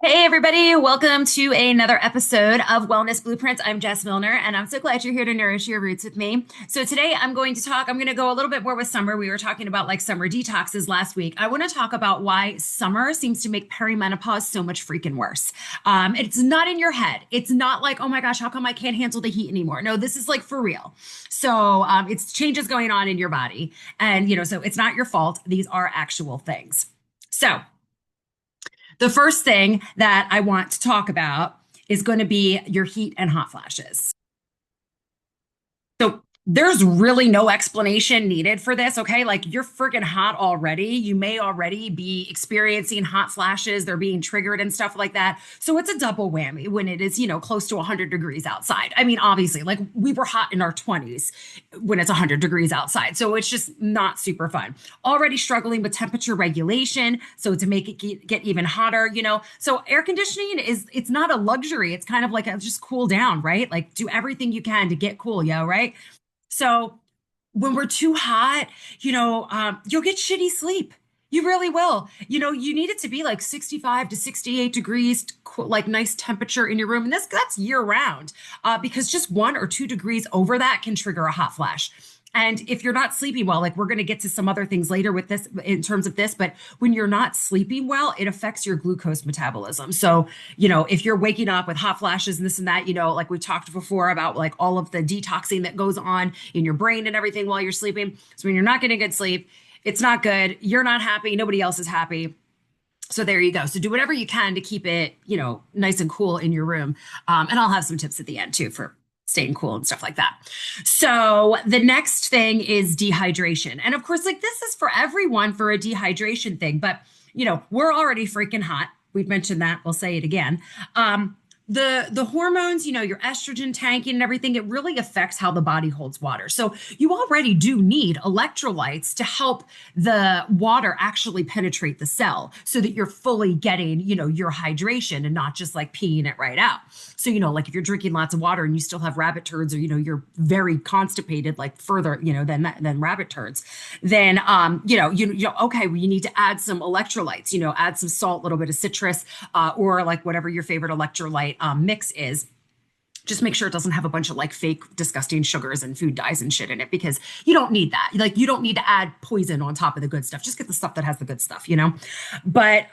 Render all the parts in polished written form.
Hey everybody, welcome to another episode of Wellness Blueprints. I'm Jess Milner and I'm so glad you're here to nourish your roots with me. So today I'm going to go a little bit more with summer. We were talking about like summer detoxes last week. I want to talk about why summer seems to make perimenopause so much freaking worse. It's not in your head. It's not like, oh my gosh, how come I can't handle the heat anymore? No, this is like for real. So it's changes going on in your body. And, so it's not your fault. These are actual things. So the first thing that I want to talk about is going to be your heat and hot flashes. So there's really no explanation needed for this, okay? Like you're freaking hot already. You may already be experiencing hot flashes. They're being triggered and stuff like that. So it's a double whammy when it is, close to 100 degrees outside. I mean, obviously, like we were hot in our 20s when it's 100 degrees outside. So it's just not super fun. Already struggling with temperature regulation. So to make it get even hotter. So air conditioning it's not a luxury. It's kind of like just cool down, right? Like do everything you can to get cool, right? So when we're too hot, you'll get shitty sleep. You really will. You need it to be like 65 to 68 degrees, like nice temperature in your room. And that's year round, because just 1 or 2 degrees over that can trigger a hot flash. And if you're not sleeping well, like we're going to get to some other things later with this in terms of this, but when you're not sleeping well, it affects your glucose metabolism. So, if you're waking up with hot flashes and this and that, like we talked before about like all of the detoxing that goes on in your brain and everything while you're sleeping. So when you're not getting good sleep, it's not good. You're not happy. Nobody else is happy. So there you go. So do whatever you can to keep it, nice and cool in your room. And I'll have some tips at the end too for staying cool and stuff like that. So the next thing is dehydration. And of course, like this is for everyone for a dehydration thing, but we're already freaking hot. We've mentioned that. We'll say it again. The hormones, your estrogen tanking and everything, it really affects how the body holds water. So you already do need electrolytes to help the water actually penetrate the cell so that you're fully getting, your hydration and not just like peeing it right out. So, like if you're drinking lots of water and you still have rabbit turds or, you're very constipated, like further, than rabbit turds, then, okay, well, you need to add some electrolytes, add some salt, a little bit of citrus, or like whatever your favorite electrolyte mix is. Just make sure it doesn't have a bunch of like fake disgusting sugars and food dyes and shit in it, because you don't need that. Like you don't need to add poison on top of the good stuff. Just get the stuff that has the good stuff. But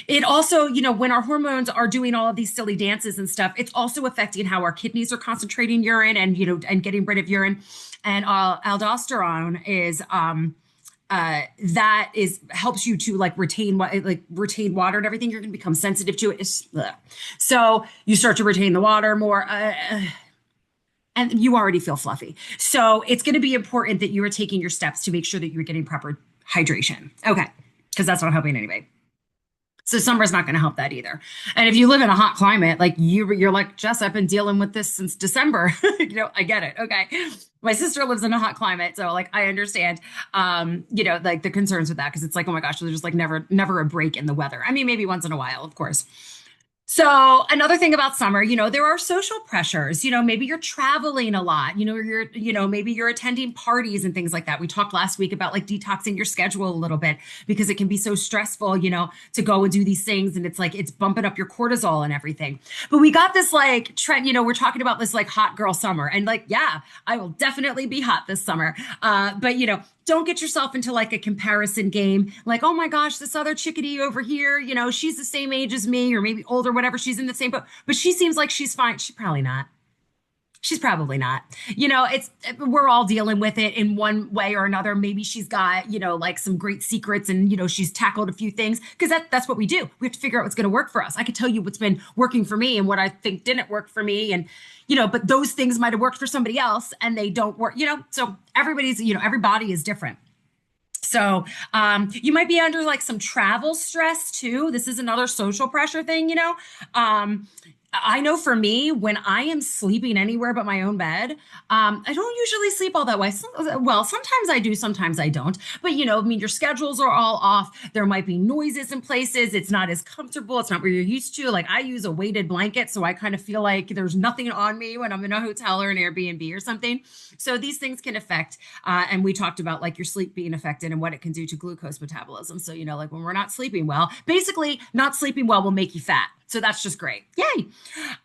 it also, when our hormones are doing all of these silly dances and stuff, it's also affecting how our kidneys are concentrating urine and and getting rid of urine. And aldosterone is that is helps you to like retain water and everything. You're going to become sensitive to it. So you start to retain the water more, and you already feel fluffy. So it's going to be important that you are taking your steps to make sure that you're getting proper hydration. Okay, because that's not helping anybody. So summer's not going to help that either. And if you live in a hot climate, like you're like, Jess, I've been dealing with this since December. I get it. Okay. My sister lives in a hot climate. So like, I understand, like the concerns with that. Cause it's like, oh my gosh, there's just like never a break in the weather. I mean, maybe once in a while, of course. So another thing about summer, there are social pressures. Maybe you're traveling a lot. Maybe you're attending parties and things like that. We talked last week about like detoxing your schedule a little bit because it can be so stressful, to go and do these things, and it's like it's bumping up your cortisol and everything. But we got this like trend. We're talking about this like hot girl summer, and like, yeah, I will definitely be hot this summer. But don't get yourself into like a comparison game. Like, oh my gosh, this other chickadee over here, she's the same age as me or maybe older, whatever. She's in the same boat, but she seems like she's fine. She's probably not. She's probably not. We're all dealing with it in one way or another. Maybe she's got, like some great secrets and, she's tackled a few things because that's what we do. We have to figure out what's going to work for us. I could tell you what's been working for me and what I think didn't work for me. And, but those things might have worked for somebody else and they don't work, so everybody's, everybody is different. So you might be under like some travel stress too. This is another social pressure thing, I know for me, when I am sleeping anywhere but my own bed, I don't usually sleep all that way. Well, sometimes I do, sometimes I don't. But, your schedules are all off. There might be noises in places. It's not as comfortable. It's not where you're used to. Like I use a weighted blanket, so I kind of feel like there's nothing on me when I'm in a hotel or an Airbnb or something. So these things can affect, and we talked about like your sleep being affected and what it can do to glucose metabolism. So, like when we're not sleeping well, basically not sleeping well will make you fat. So that's just great. Yay.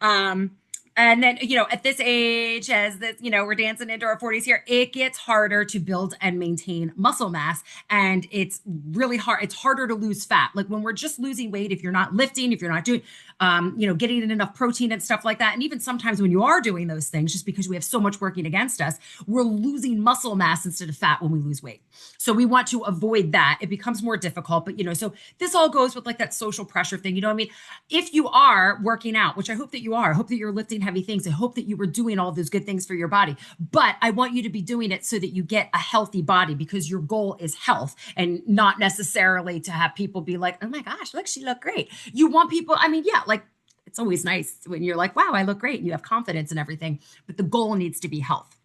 Um, and then, at this age, as this, we're dancing into our 40s here, it gets harder to build and maintain muscle mass. And it's really hard. It's harder to lose fat. Like when we're just losing weight, if you're not lifting, if you're not doing, getting in enough protein and stuff like that. And even sometimes when you are doing those things, just because we have so much working against us, we're losing muscle mass instead of fat when we lose weight. So we want to avoid that. It becomes more difficult, but so this all goes with like that social pressure thing. You know what I mean? If you are working out, which I hope that you are, I hope that you're lifting heavy things. I hope that you were doing all those good things for your body, but I want you to be doing it so that you get a healthy body, because your goal is health and not necessarily to have people be like, oh my gosh, look, she looked great. You want people, I mean, yeah, like it's always nice when you're like, wow, I look great and you have confidence and everything, but the goal needs to be health.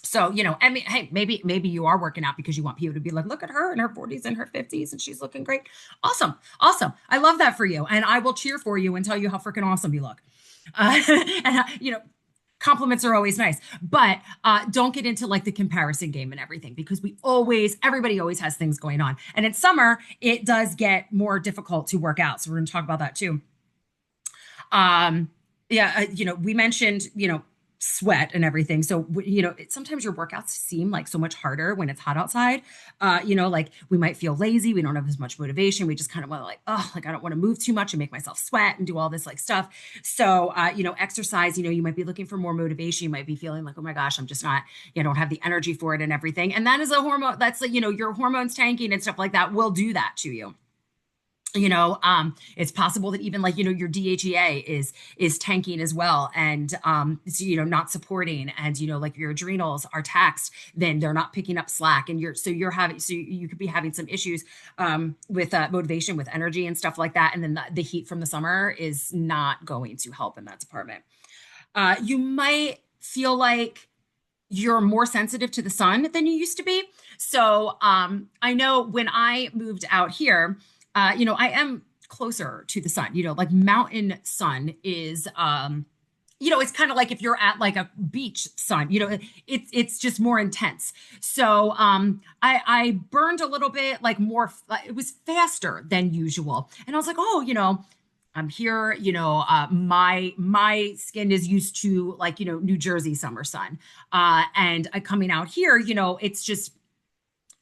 So, I mean, hey, maybe you are working out because you want people to be like, look at her in her 40s and her 50s and she's looking great. Awesome. Awesome. I love that for you. And I will cheer for you and tell you how freaking awesome you look. And, compliments are always nice, but don't get into like the comparison game and everything, because everybody always has things going on. And in summer, it does get more difficult to work out. So we're going to talk about that too. We mentioned, sweat and everything. So, sometimes your workouts seem like so much harder when it's hot outside. Like we might feel lazy. We don't have as much motivation. We just kind of want to like, oh, like I don't want to move too much and make myself sweat and do all this like stuff. So, exercise, you might be looking for more motivation. You might be feeling like, oh my gosh, I'm just not, don't have the energy for it and everything. And that is a hormone that's like, your hormones tanking and stuff like that will do that to you. It's possible that even like, your DHEA is tanking as well. And, not supporting, and, like your adrenals are taxed, then they're not picking up slack. And you could be having some issues, with, motivation, with energy and stuff like that. And then the heat from the summer is not going to help in that department. You might feel like you're more sensitive to the sun than you used to be. So, I know when I moved out here, I am closer to the sun, like mountain sun is, it's kind of like if you're at like a beach sun, it's just more intense. So, I burned a little bit, like more, it was faster than usual. And I was like, oh, I'm here, my skin is used to like, New Jersey summer sun. And coming out here, it's just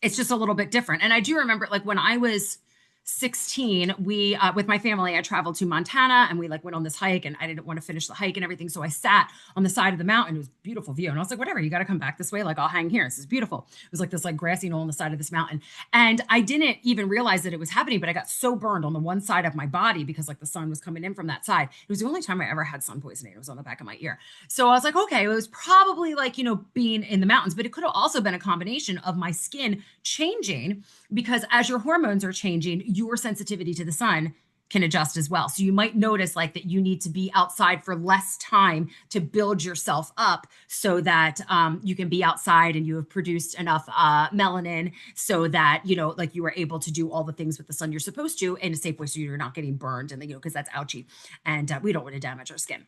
a little bit different. And I do remember like when I was 16, we with my family, I traveled to Montana and we like went on this hike, and I didn't want to finish the hike and everything. So I sat on the side of the mountain. It was a beautiful view. And I was like, whatever, you got to come back this way. Like I'll hang here. This is beautiful. It was like this like grassy knoll on the side of this mountain. And I didn't even realize that it was happening, but I got so burned on the one side of my body because like the sun was coming in from that side. It was the only time I ever had sun poisoning. It was on the back of my ear. So I was like, okay, it was probably like, being in the mountains, but it could have also been a combination of my skin changing, because as your hormones are changing, your sensitivity to the sun can adjust as well. So you might notice like that you need to be outside for less time to build yourself up, so that you can be outside and you have produced enough melanin so that, like you are able to do all the things with the sun you're supposed to in a safe way, so you're not getting burned, and because that's ouchy, and we don't want to damage our skin.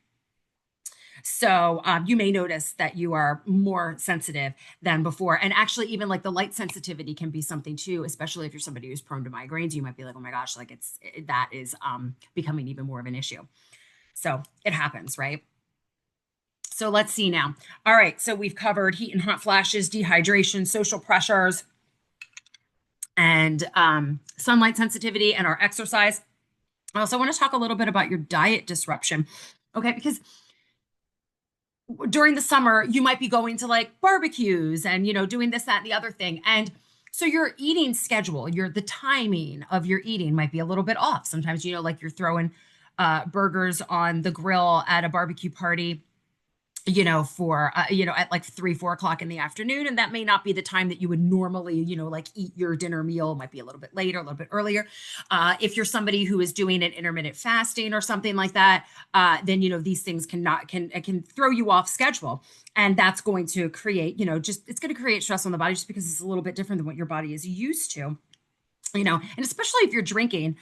So you may notice that you are more sensitive than before. And actually, even like the light sensitivity can be something too, especially if you're somebody who's prone to migraines. You might be like, oh my gosh, like that is becoming even more of an issue. So it happens, right? So let's see now. All right. So we've covered heat and hot flashes, dehydration, social pressures, and sunlight sensitivity, and our exercise. I also want to talk a little bit about your diet disruption. Okay. Because during the summer, you might be going to like barbecues and, doing this, that, and the other thing. And so your eating schedule, the timing of your eating might be a little bit off. Sometimes, like you're throwing burgers on the grill at a barbecue party, for, at like 3, 4 o'clock in the afternoon. And that may not be the time that you would normally, like eat your dinner meal. It might be a little bit later, a little bit earlier. If you're somebody who is doing an intermittent fasting or something like that, then, these things can throw you off schedule. And that's going to create, it's going to create stress on the body just because it's a little bit different than what your body is used to. And especially if you're drinking,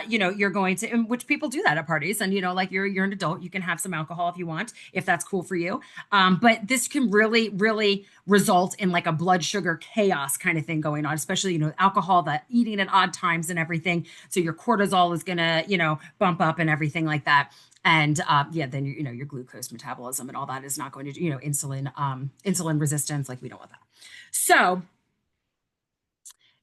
you're going to, and which people do that at parties, and like you're an adult, you can have some alcohol if you want, if that's cool for you. But this can really, really result in like a blood sugar chaos kind of thing going on, especially, alcohol, that eating at odd times and everything. So your cortisol is gonna, bump up and everything like that. And yeah, then your glucose metabolism and all that is not going to, insulin resistance, like we don't want that. So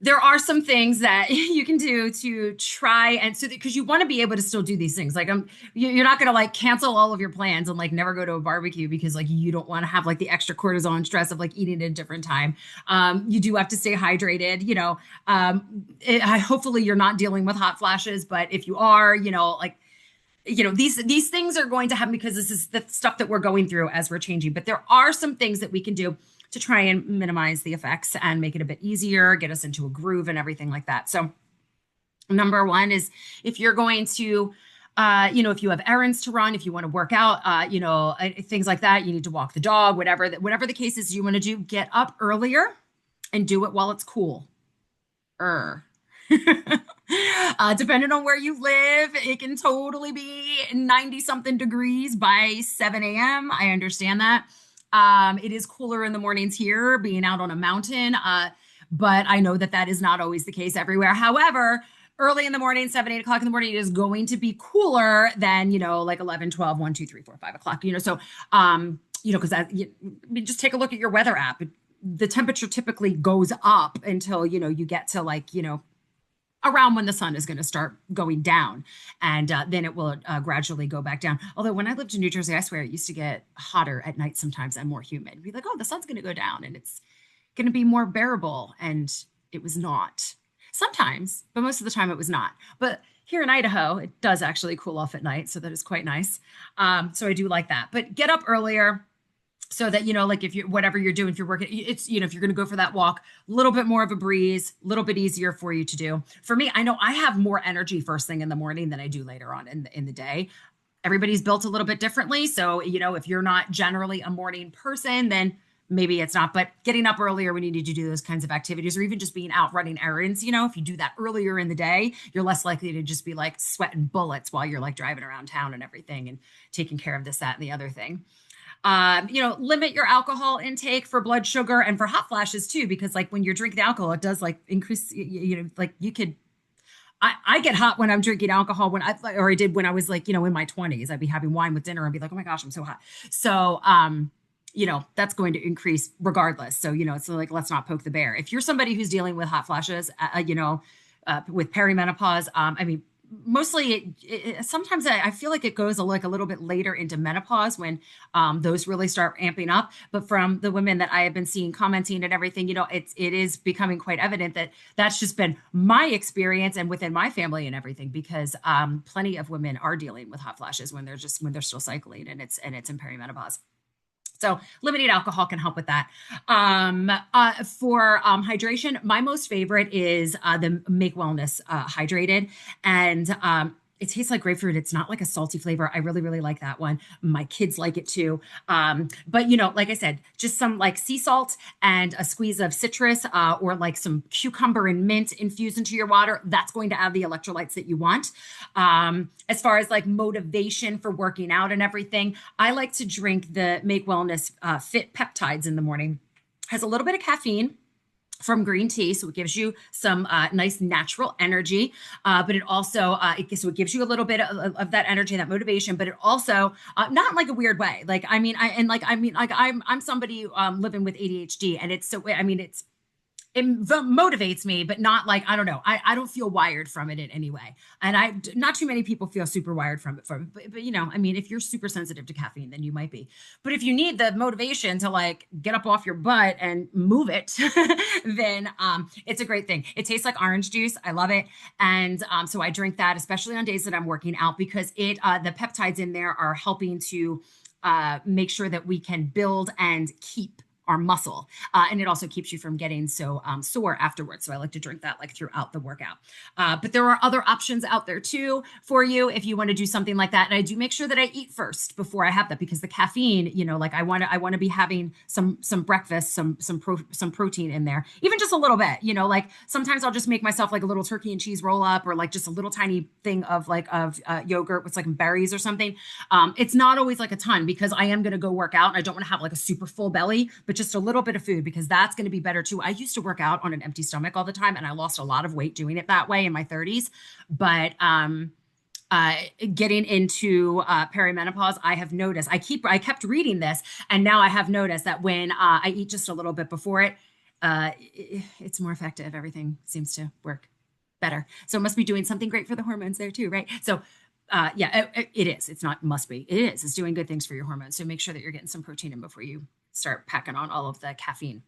there are some things that you can do to try, and so because you want to be able to still do these things, like you're not going to like cancel all of your plans and like never go to a barbecue because like you don't want to have like the extra cortisol and stress of like eating at a different time. You do have to stay hydrated. Hopefully you're not dealing with hot flashes, but if you are, like these things are going to happen because this is the stuff that we're going through as we're changing. But there are some things that we can do to try and minimize the effects and make it a bit easier, get us into a groove and everything like that. So number one is, if you're going to if you have errands to run, if you want to work out, things like that, you need to walk the dog, whatever the case is you want to do, get up earlier and do it while it's cool. Depending on where you live, it can totally be 90 something degrees by 7 a.m. I understand that. It is cooler in the mornings here, being out on a mountain, but I know that is not always the case everywhere. However, early in the morning, 7, 8 o'clock in the morning, it is going to be cooler than, like 11, 12, 1, 2, 3, 4, 5 o'clock, so, because just take a look at your weather app. The temperature typically goes up until, you get to like, around when the sun is going to start going down. And then it will gradually go back down. Although when I lived in New Jersey, I swear it used to get hotter at night sometimes and more humid. It'd be like, oh, the sun's going to go down and it's going to be more bearable. And it was not. Sometimes, but most of the time it was not. But here in Idaho, it does actually cool off at night. So that is quite nice. So I do like that. But get up earlier, so that, like if you, whatever you're doing, if you're working, it's, if you're going to go for that walk, a little bit more of a breeze, a little bit easier for you to do. For me, I know I have more energy first thing in the morning than I do later on in the day. Everybody's built a little bit differently. So, if you're not generally a morning person, then maybe it's not, but getting up earlier when you need to do those kinds of activities, or even just being out running errands, if you do that earlier in the day, you're less likely to just be like sweating bullets while you're like driving around town and everything and taking care of this, that, and the other thing. Limit your alcohol intake for blood sugar and for hot flashes too, because like when you're drinking alcohol, it does like increase, like you could, I get hot when I'm drinking alcohol or I did when I was like, in my 20s, I'd be having wine with dinner and be like, oh my gosh, I'm so hot. So, that's going to increase regardless. So, it's like, let's not poke the bear. If you're somebody who's dealing with hot flashes, with perimenopause, mostly sometimes I feel like it goes like a little bit later into menopause when those really start amping up. But from the women that I have been seeing commenting and everything, it is becoming quite evident that that's just been my experience and within my family and everything, because plenty of women are dealing with hot flashes when they're still cycling, and it's in perimenopause. So limited alcohol can help with that. For hydration, my most favorite is the Make Wellness Hydrated. And it tastes like grapefruit. It's not like a salty flavor. I really, really like that one. My kids like it too. But like I said, just some like sea salt and a squeeze of citrus or like some cucumber and mint infused into your water. That's going to add the electrolytes that you want. As far as like motivation for working out and everything, I like to drink the Make Wellness Fit peptides in the morning. Has a little bit of caffeine from green tea, so it gives you some nice natural energy, but it also it gives you a little bit of that energy, that motivation, but it also not in like a weird way. Like I'm somebody living with ADHD, and it motivates me, but not like, I don't know. I don't feel wired from it in any way. And not too many people feel super wired from it. But if you're super sensitive to caffeine, then you might be. But if you need the motivation to like get up off your butt and move it, then it's a great thing. It tastes like orange juice. I love it. And so I drink that, especially on days that I'm working out, because the peptides in there are helping to make sure that we can build and keep our muscle. And it also keeps you from getting so sore afterwards. So I like to drink that like throughout the workout. But there are other options out there too for you if you want to do something like that. And I do make sure that I eat first before I have that, because the caffeine, like I want to be having some breakfast, some protein in there, even just a little bit. Like sometimes I'll just make myself like a little turkey and cheese roll up, or like just a little tiny thing of yogurt with like berries or something. It's not always like a ton, because I am going to go work out and I don't want to have like a super full belly, but just a little bit of food, because that's going to be better too. I used to work out on an empty stomach all the time, and I lost a lot of weight doing it that way in my 30s. But getting into perimenopause, I have noticed, I kept reading this, and now I have noticed that when I eat just a little bit before it, it's more effective. Everything seems to work better. So it must be doing something great for the hormones there too, right? So yeah, it is. It's not must be. It is. It's doing good things for your hormones. So make sure that you're getting some protein in before you start packing on all of the caffeine.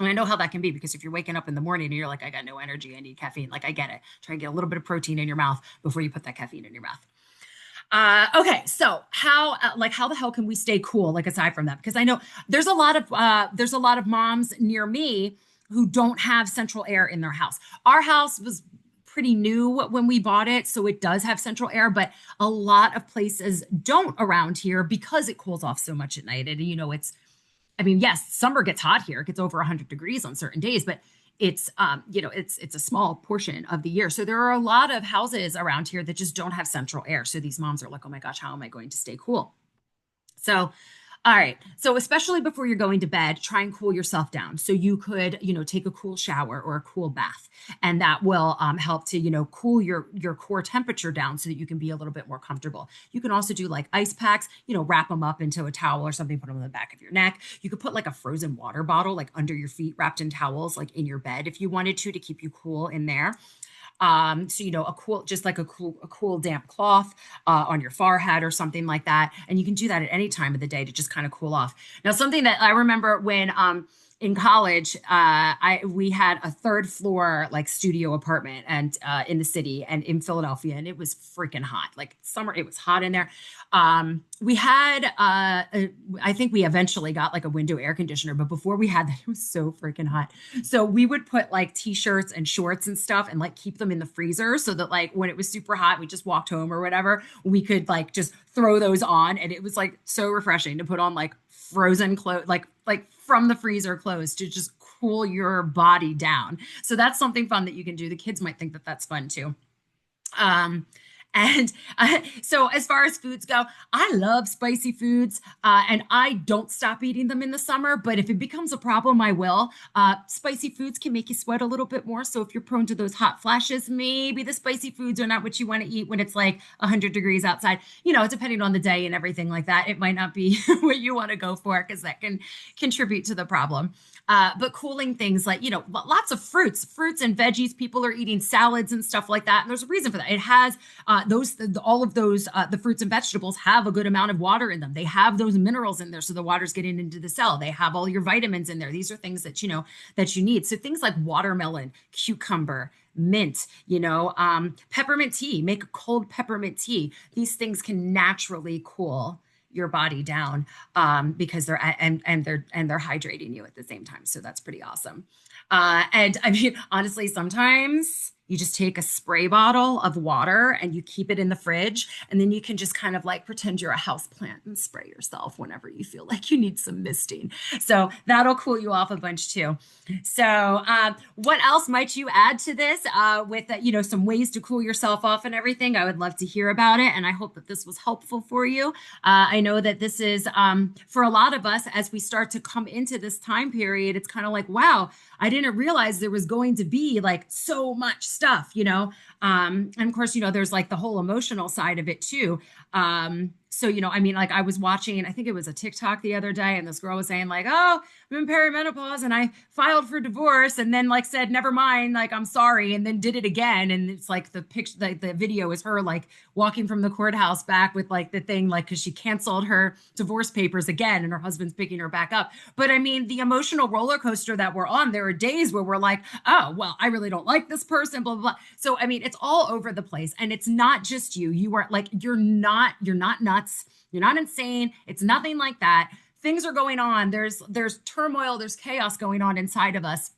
And I know how that can be, because if you're waking up in the morning and you're like, I got no energy, I need caffeine. Like, I get it. Try and get a little bit of protein in your mouth before you put that caffeine in your mouth. Okay, so how the hell can we stay cool? Like, aside from that, because I know there's a lot of moms near me who don't have central air in their house. Our house was pretty new when we bought it, so it does have central air, but a lot of places don't around here, because it cools off so much at night. And yes, summer gets hot here. It gets over 100 degrees on certain days, but it's a small portion of the year. So there are a lot of houses around here that just don't have central air. So these moms are like, oh my gosh, how am I going to stay cool? So all right. So especially before you're going to bed, try and cool yourself down. So you could, take a cool shower or a cool bath, and that will help to, cool your core temperature down so that you can be a little bit more comfortable. You can also do like ice packs, wrap them up into a towel or something, put them on the back of your neck. You could put like a frozen water bottle, like under your feet, wrapped in towels, like in your bed, if you wanted to keep you cool in there. So a cool damp cloth on your forehead or something like that, and you can do that at any time of the day to just kind of cool off. Now, something that I remember when in college, we had a third floor like studio apartment, and in the city and in Philadelphia, and it was freaking hot. Like summer, it was hot in there. We had I think we eventually got like a window air conditioner, but before we had that, it was so freaking hot. So we would put like t-shirts and shorts and stuff and like keep them in the freezer, so that like when it was super hot, we just walked home or whatever, we could like just throw those on, and it was like so refreshing to put on like frozen clothes, like from the freezer clothes, to just cool your body down. So that's something fun that you can do. The kids might think that that's fun too. And so as far as foods go, I love spicy foods, and I don't stop eating them in the summer, but if it becomes a problem, I will. Spicy foods can make you sweat a little bit more. So if you're prone to those hot flashes, maybe the spicy foods are not what you want to eat when it's like 100 degrees outside. Depending on the day and everything like that, it might not be what you want to go for, because that can contribute to the problem. But cooling things like, lots of fruits and veggies. People are eating salads and stuff like that. And there's a reason for that. It has all of those, the fruits and vegetables have a good amount of water in them. They have those minerals in there. So the water's getting into the cell. They have all your vitamins in there. These are things that, that you need. So things like watermelon, cucumber, mint, peppermint tea, make a cold peppermint tea. These things can naturally cool your body down, because they're hydrating you at the same time. So that's pretty awesome. And I mean, honestly, sometimes you just take a spray bottle of water and you keep it in the fridge, and then you can just kind of like pretend you're a house plant and spray yourself whenever you feel like you need some misting. So that'll cool you off a bunch too. So what else might you add to this with some ways to cool yourself off and everything? I would love to hear about it, and I hope that this was helpful for you. I know that this is for a lot of us, as we start to come into this time period, it's kind of like, wow, I didn't realize there was going to be like so much stuff, and of course, there's like the whole emotional side of it too. So, like I was watching, I think it was a TikTok the other day, and this girl was saying like, oh, I'm in perimenopause and I filed for divorce, and then like said, never mind, like, I'm sorry. And then did it again. And it's like the picture, like the video is her like walking from the courthouse back with like the thing, like, cause she canceled her divorce papers again, and her husband's picking her back up. But I mean, the emotional roller coaster that we're on, there are days where we're like, oh, well, I really don't like this person, blah, blah, blah. So, I mean, it's all over the place, and it's not just you. You are like, you're not nuts. You're not insane. It's nothing like that. things are going on. There's turmoil, there's chaos going on inside of us.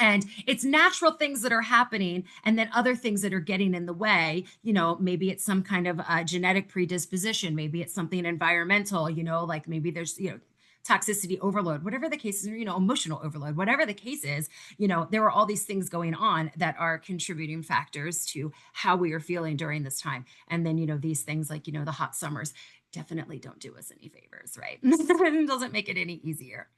And it's natural things that are happening, and then other things that are getting in the way. Maybe it's some kind of genetic predisposition, maybe it's something environmental, like maybe there's toxicity overload, whatever the case is, emotional overload, whatever the case is. There are all these things going on that are contributing factors to how we are feeling during this time. And then these things like the hot summers definitely don't do us any favors, right? It doesn't make it any easier.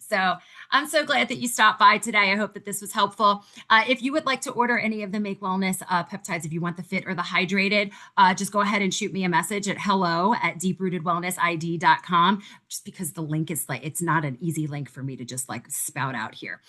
So I'm so glad that you stopped by today. I hope that this was helpful. If you would like to order any of the Make Wellness peptides, if you want the fit or the hydrated, just go ahead and shoot me a message at hello@deeprootedwellnessid.com, just because the link is like, it's not an easy link for me to just like spout out here,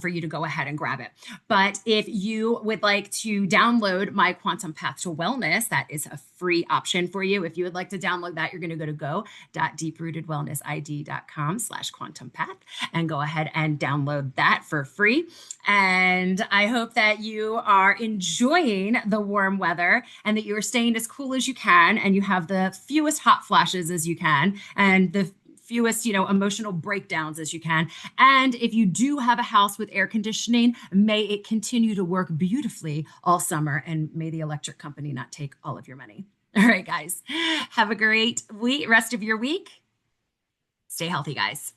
for you to go ahead and grab it. But if you would like to download my Quantum Path to Wellness, that is a free option for you. If you would like to download that, you're going to go to go.deeprootedwellnessid.com/quantum path and go ahead and download that for free. And I hope that you are enjoying the warm weather and that you are staying as cool as you can, and you have the fewest hot flashes as you can, and the fewest, emotional breakdowns as you can. And if you do have a house with air conditioning, may it continue to work beautifully all summer, and may the electric company not take all of your money. All right, guys, have a great rest of your week. Stay healthy, guys.